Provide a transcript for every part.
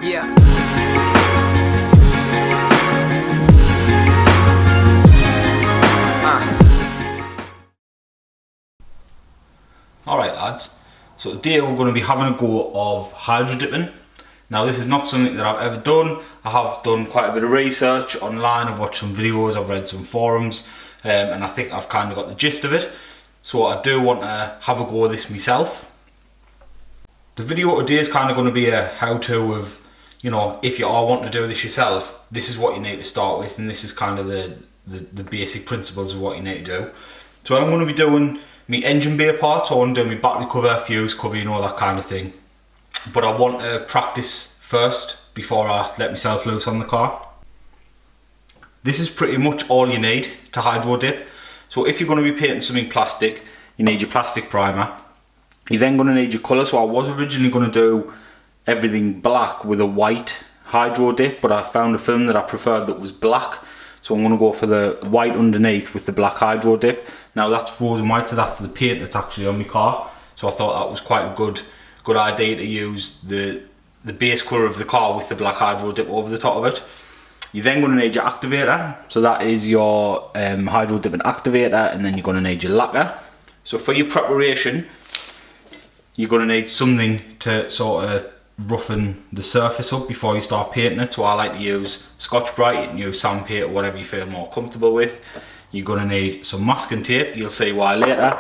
Yeah. Alright lads, so today we're going to be having a go of hydro dipping. Now this is not something that I've ever done. I have done quite a bit of research online, I've watched some videos, I've read some forums, and I think I've kind of got the gist of it. So I do want to have a go of this myself. The video today is kind of going to be a how-to of, you know, if you are wanting to do this yourself, this is what you need to start with, and this is kind of the basic principles of what you need to do. So I'm going to be doing my engine bay parts. I want to do my battery cover, fuse cover, you know, that kind of thing. But I want to practice first before I let myself loose on the car. This is pretty much all you need to hydro dip. So if you're going to be painting something plastic, you need your plastic primer. You're then going to need your colour. So I was originally going to do everything black with a white hydro dip, but I found a film that I preferred that was black. So I'm going to go for the white underneath with the black hydro dip. Now that's frozen white, so that's the paint that's actually on my car. So I thought that was quite a good idea to use the base colour of the car with the black hydro dip over the top of it. You're then going to need your activator. So that is your hydro dipping activator, and then you're going to need your lacquer. So for your preparation, you're going to need something to sort of roughen the surface up before you start painting it. So I like to use Scotch-Brite, you can use sandpaper, whatever you feel more comfortable with. You're going to need some masking tape, you'll see why later.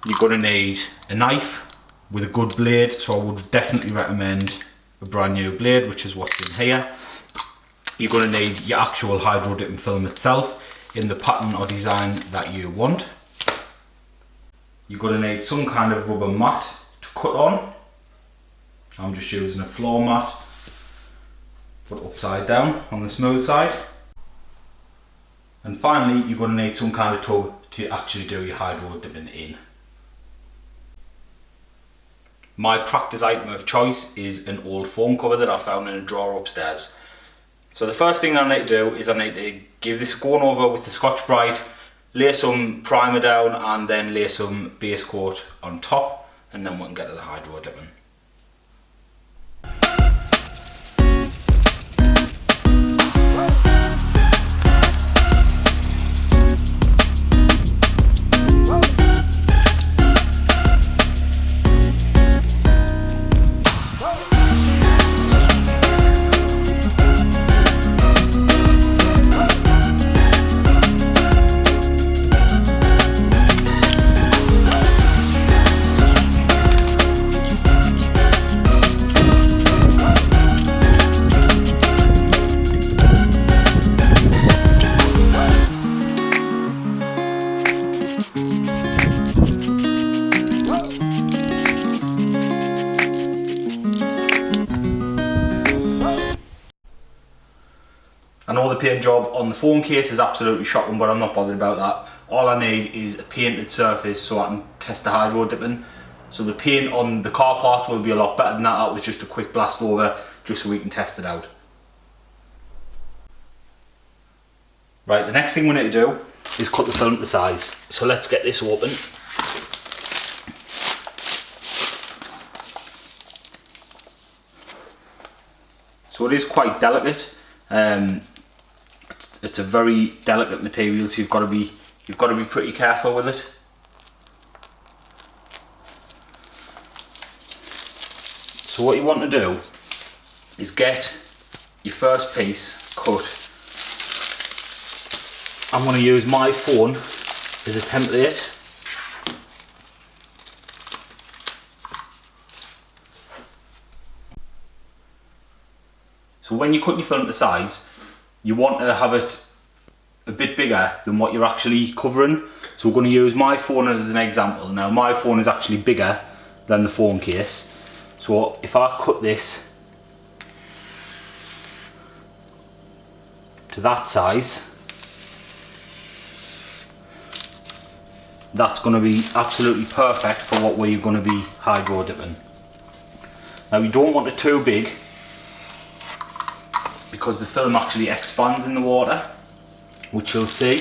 You're going to need a knife with a good blade, so I would definitely recommend a brand new blade, which is what's in here. You're going to need your actual hydro dipping film itself in the pattern or design that you want. You're going to need some kind of rubber mat to cut on. I'm just using a floor mat, put upside down on the smooth side. And finally, you're going to need some kind of tub to actually do your hydro dipping in. My practice item of choice is an old foam cover that I found in a drawer upstairs. So the first thing I need to do is I need to give this a going over with the Scotch-Brite, lay some primer down, and then lay some base coat on top, and then we can get to the hydro dipping. I know the paint job on the phone case is absolutely shocking, but I'm not bothered about that. All I need is a painted surface so I can test the hydro dipping. So the paint on the car part will be a lot better than that. That was just a quick blast over, just so we can test it out. Right, the next thing we need to do is cut the film to size. So let's get this open. So it is quite delicate. It's a very delicate material, so you've got to be pretty careful with it. So what you want to do is get your first piece cut. I'm going to use my phone as a template. So when you cut your film to size, you want to have it a bit bigger than what you're actually covering. So we're going to use my phone as an example. Now my phone is actually bigger than the phone case. So if I cut this to that size, that's going to be absolutely perfect for what we're going to be hydro dipping. Now you don't want it too big, because the film actually expands in the water, which you'll see.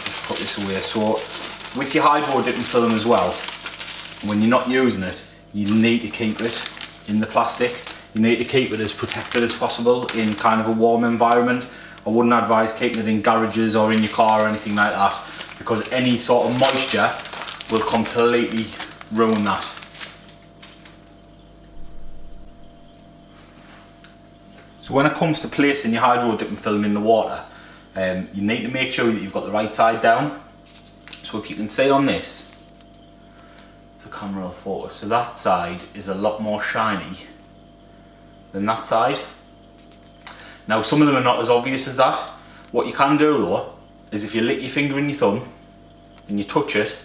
Just put this away. So with your hydro dipping film as well, when you're not using it, you need to keep it in the plastic. You need to keep it as protected as possible in kind of a warm environment. I wouldn't advise keeping it in garages or in your car or anything like that, because any sort of moisture will completely ruin that. So when it comes to placing your hydro dipping film in the water, you need to make sure that you've got the right side down. So if you can see on this, the camera will focus, so that side is a lot more shiny than that side. Now some of them are not as obvious as that. What you can do though, is if you lick your finger in your thumb and you touch it,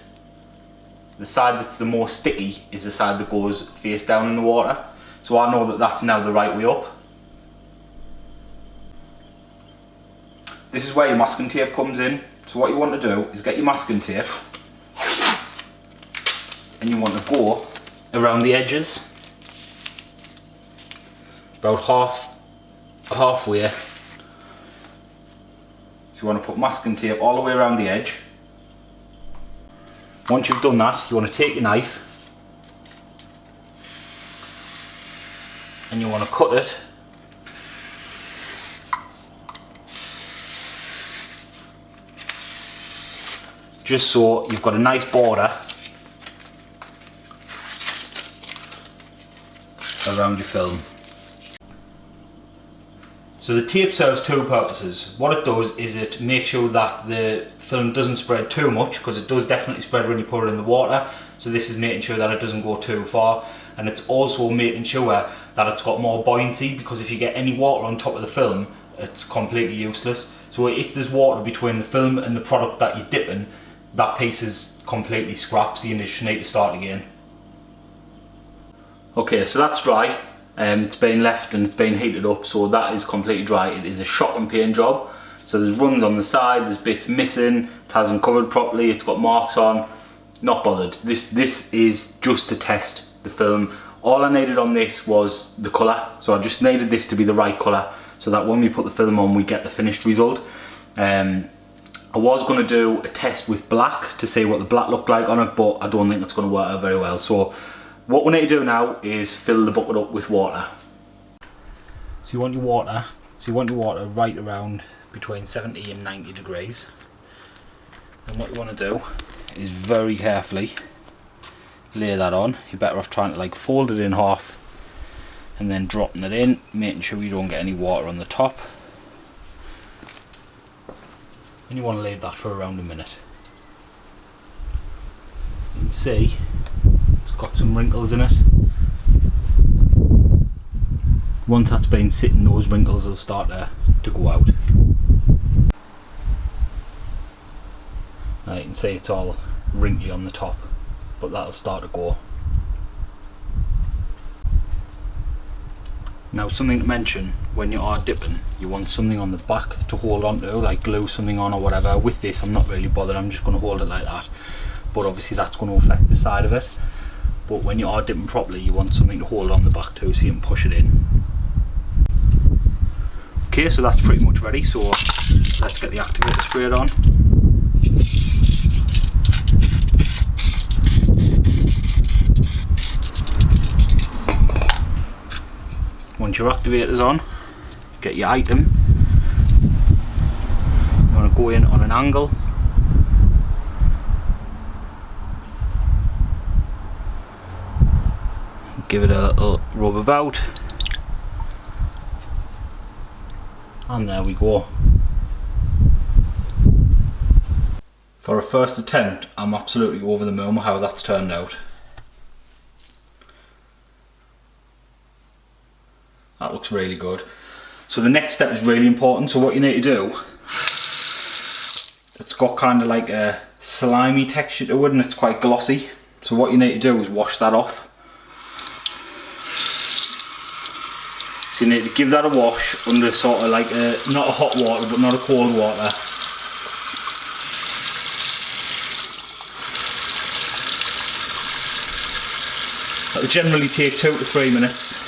the side that's the most sticky is the side that goes face down in the water. So I know that that's now the right way up. This is where your masking tape comes in. So what you want to do is get your masking tape and you want to go around the edges, about halfway. So you want to put masking tape all the way around the edge. Once you've done that, you want to take your knife and you want to cut it just so you've got a nice border around your film. So the tape serves two purposes. What it does is it makes sure that the film doesn't spread too much, because it does definitely spread when you put it in the water. So this is making sure that it doesn't go too far, and it's also making sure that it's got more buoyancy, because if you get any water on top of the film, it's completely useless. So if there's water between the film and the product that you're dipping, that piece is completely scrapped, so you just need to start again. Okay, so that's dry. It's been left and it's been heated up, so that is completely dry. It is a shot and paint job. So there's runs on the side, there's bits missing, it hasn't covered properly, it's got marks on. Not bothered. This is just to test the film. All I needed on this was the colour, so I just needed this to be the right colour, so that when we put the film on we get the finished result. I was going to do a test with black to see what the black looked like on it, but I don't think it's going to work out very well. So what we need to do now is fill the bucket up with water. So you want your water right around between 70 and 90 degrees. And what you want to do is very carefully lay that on. You're better off trying to like fold it in half and then dropping it in, making sure you don't get any water on the top. And you want to leave that for around a minute. You can see it's got some wrinkles in it. Once that's been sitting, those wrinkles will start to go out. Now you can see it's all wrinkly on the top, but that'll start to go. Now something to mention, when you are dipping, you want something on the back to hold on to, like glue something on or whatever. With this I'm not really bothered, I'm just going to hold it like that, but obviously that's going to affect the side of it. But when you are dipping properly, you want something to hold on the back to so you can push it in. Okay, so that's pretty much ready, so let's get the activator sprayed on. Once your activator's on, get your item. You want to go in on an angle. Give it a little rub about. And there we go. For a first attempt, I'm absolutely over the moon with how that's turned out. That looks really good. So the next step is really important. So what you need to do, it's got kind of like a slimy texture to it and it's quite glossy. So what you need to do is wash that off. So you need to give that a wash under sort of like a, not a hot water but not a cold water. That'll generally take 2 to 3 minutes.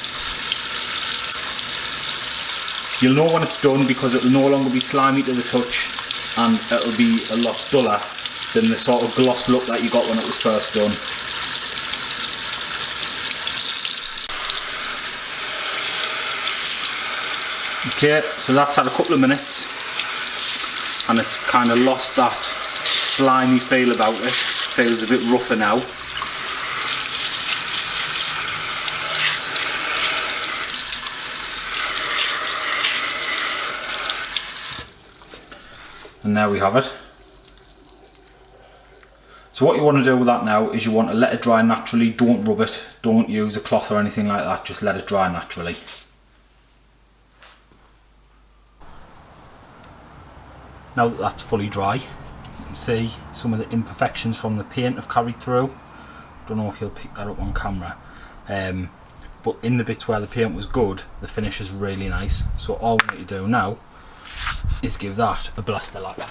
You'll know when it's done because it will no longer be slimy to the touch and it'll be a lot duller than the sort of gloss look that you got when it was first done. Okay, so that's had a couple of minutes and it's kind of lost that slimy feel about it. Feels a bit rougher now. And there we have it. So what you want to do with that now is you want to let it dry naturally. Don't rub it, don't use a cloth or anything like that, just let it dry naturally. Now that that's fully dry, you can see some of the imperfections from the paint have carried through. Don't know if you'll pick that up on camera, but in the bits where the paint was good, the finish is really nice. So all we need to do now is give that a blister lacquer.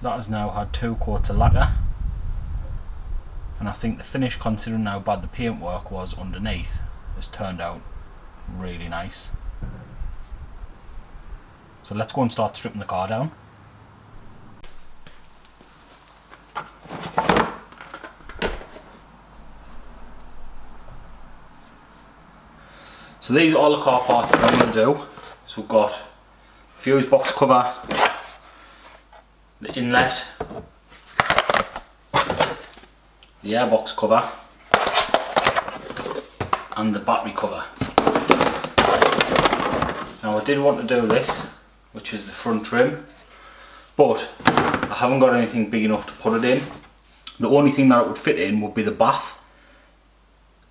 That has now had 2 coats of lacquer, and I think the finish, considering how bad the paint work was underneath, has turned out really nice. So let's go and start stripping the car down. So these are all the car parts that I'm going to do. So we've got fuse box cover, the inlet, the airbox cover and the battery cover. Now I did want to do this, which is the front trim, but I haven't got anything big enough to put it in. The only thing that it would fit in would be the bath,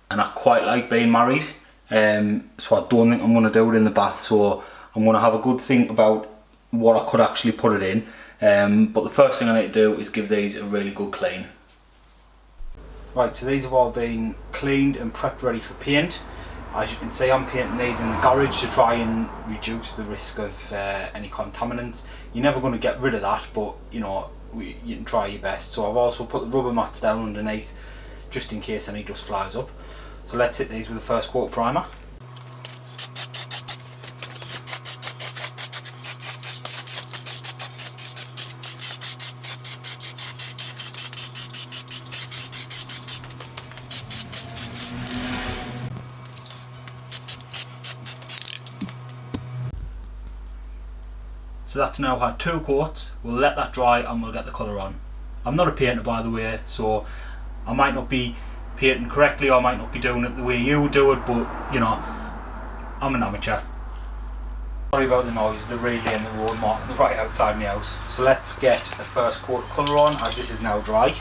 and I quite like being married, so I don't think I'm going to do it in the bath. So I'm going to have a good think about what I could actually put it in. But the first thing I need to do is give these a really good clean. Right, so these have all been cleaned and prepped ready for paint. As you can see, I'm painting these in the garage to try and reduce the risk of any contaminants. You're never going to get rid of that, but you know, you can try your best. So I've also put the rubber mats down underneath just in case any dust flies up. So let's hit these with the first coat of primer. So that's now had 2 coats. We'll let that dry and we'll get the colour on. I'm not a painter, by the way, so I might not be painting correctly, or I might not be doing it the way you would do it, but you know, I'm an amateur. Sorry about the noise, the relay and the road marking right outside my house. So let's get the first coat of colour on, as this is now dry.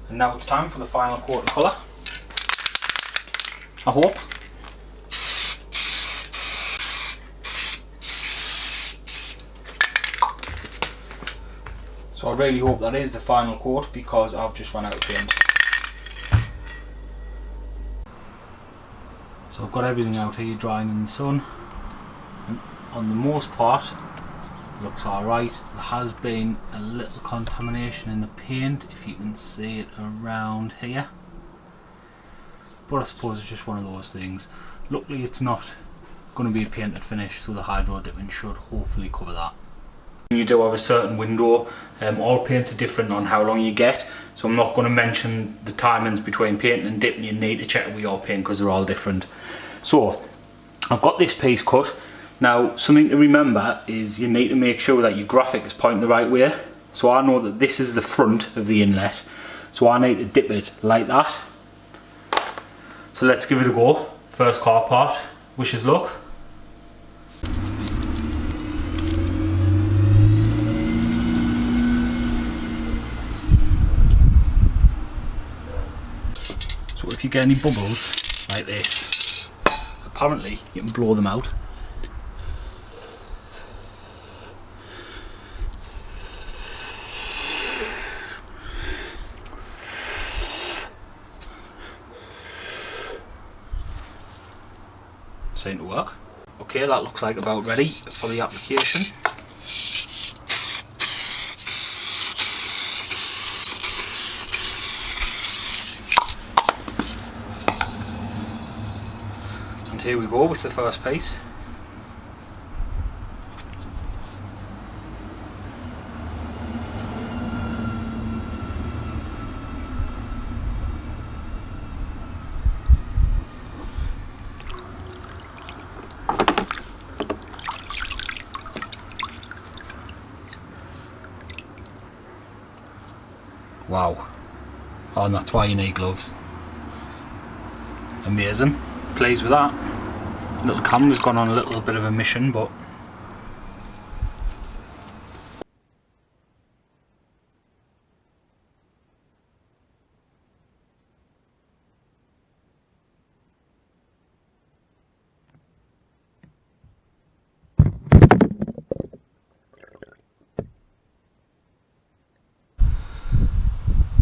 And now it's time for the final coat of colour, I hope. So I really hope that is the final coat, because I've just run out of paint. So I've got everything out here drying in the sun, and on the most part looks alright. There has been a little contamination in the paint, if you can see it around here, but I suppose it's just one of those things. Luckily it's not going to be a painted finish, so the hydro dipping should hopefully cover that. You do have a certain window, all paints are different on how long you get, so I'm not going to mention the timings between painting and dipping. You need to check with your paint because they're all different. So I've got this piece cut. Now something to remember is you need to make sure that your graphic is pointing the right way. So I know that this is the front of the inlet, so I need to dip it like that. So let's give it a go. First car part, wish us luck. So if you get any bubbles like this, apparently you can blow them out. Seem to work. Okay, that looks like about ready for the application. And here we go with the first piece. Wow. Oh, and that's why you need gloves. Amazing. Pleased with that. Little camera's gone on a little bit of a mission, but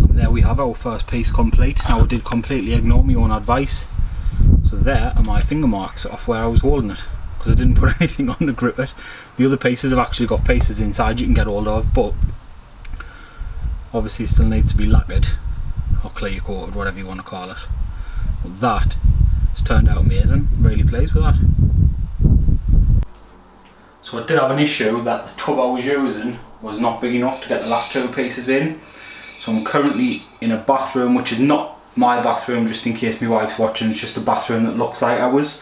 there we have our first piece complete. Now I did completely ignore my own advice. So there are my finger marks off where I was holding it, because I didn't put anything on to grip it. The other pieces have actually got pieces inside you can get hold of, but obviously it still needs to be lacquered or clear coated, whatever you want to call it. But that has turned out amazing. Really pleased with that. So I did have an issue that the tub I was using was not big enough to get the last two pieces in. So I'm currently in a bathroom, which is not my bathroom, just in case my wife's watching. It's just a bathroom that looks like ours.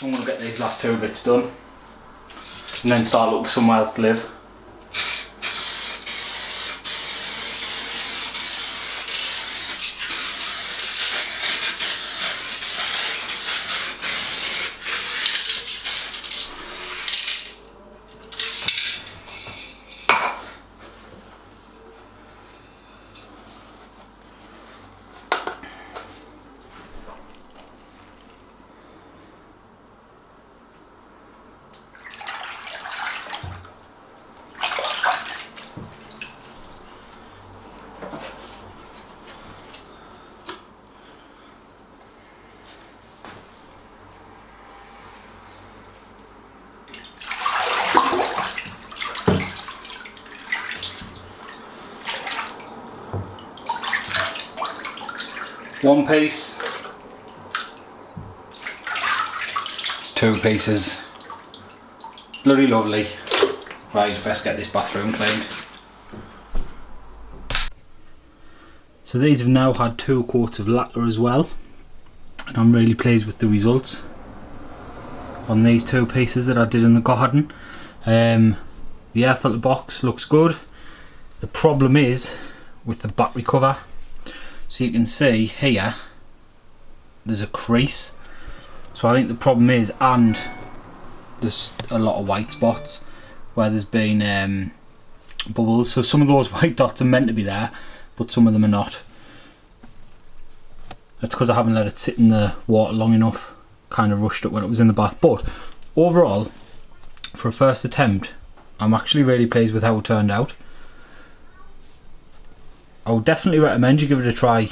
I'm going to get these last two bits done and then start looking for somewhere else to live. One piece, two pieces, bloody lovely. Right, best get this bathroom cleaned. So these have now had 2 coats of lacquer as well, and I'm really pleased with the results on these 2 pieces that I did in the garden. The air filter box looks good. The problem is with the battery cover. So you can see here there's a crease, so I think the problem is, and there's a lot of white spots where there's been bubbles, so some of those white dots are meant to be there but some of them are not. That's because I haven't let it sit in the water long enough, kind of rushed it when it was in the bath. But overall, for a first attempt, I'm actually really pleased with how it turned out. I would definitely recommend you give it a try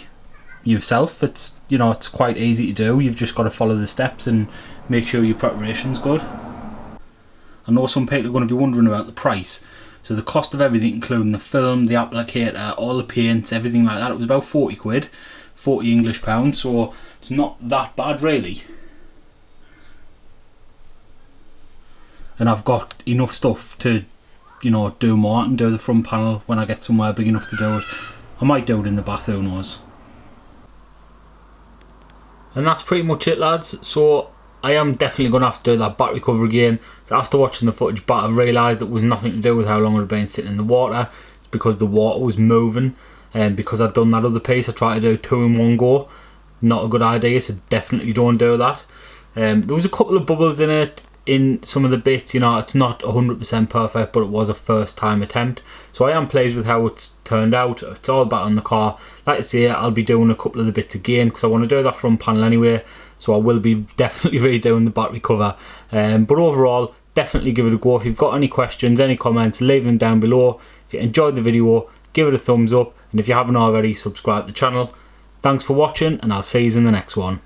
yourself. It's, you know, it's quite easy to do. You've just got to follow the steps and make sure your preparation's good. I know some people are going to be wondering about the price. So the cost of everything, including the film, the applicator, all the paints, everything like that, it was about 40 quid, 40 English pounds, so it's not that bad really. And I've got enough stuff to, you know, do more and do the front panel when I get somewhere big enough to do it. I might do it in the bath, who knows. And that's pretty much it, lads. So I am definitely going to have to do that battery cover again. So after watching the footage back, I realised it was nothing to do with how long it had been sitting in the water. It's because the water was moving, and because I'd done that other piece, I tried to do 2 in one go. not a good idea, so definitely don't do that. There was a couple of bubbles in it in some of the bits, you know. It's not 100% perfect, but it was a first time attempt, so I am pleased with how it's turned out. It's all back on the car. Like I say, I'll be doing a couple of the bits again because I want to do that front panel anyway, so I will be definitely redoing the battery cover. But overall, definitely give it a go. If you've got any questions, any comments, leave them down below. If you enjoyed the video, give it a thumbs up, and if you haven't already, subscribe to the channel. Thanks for watching, and I'll see you in the next one.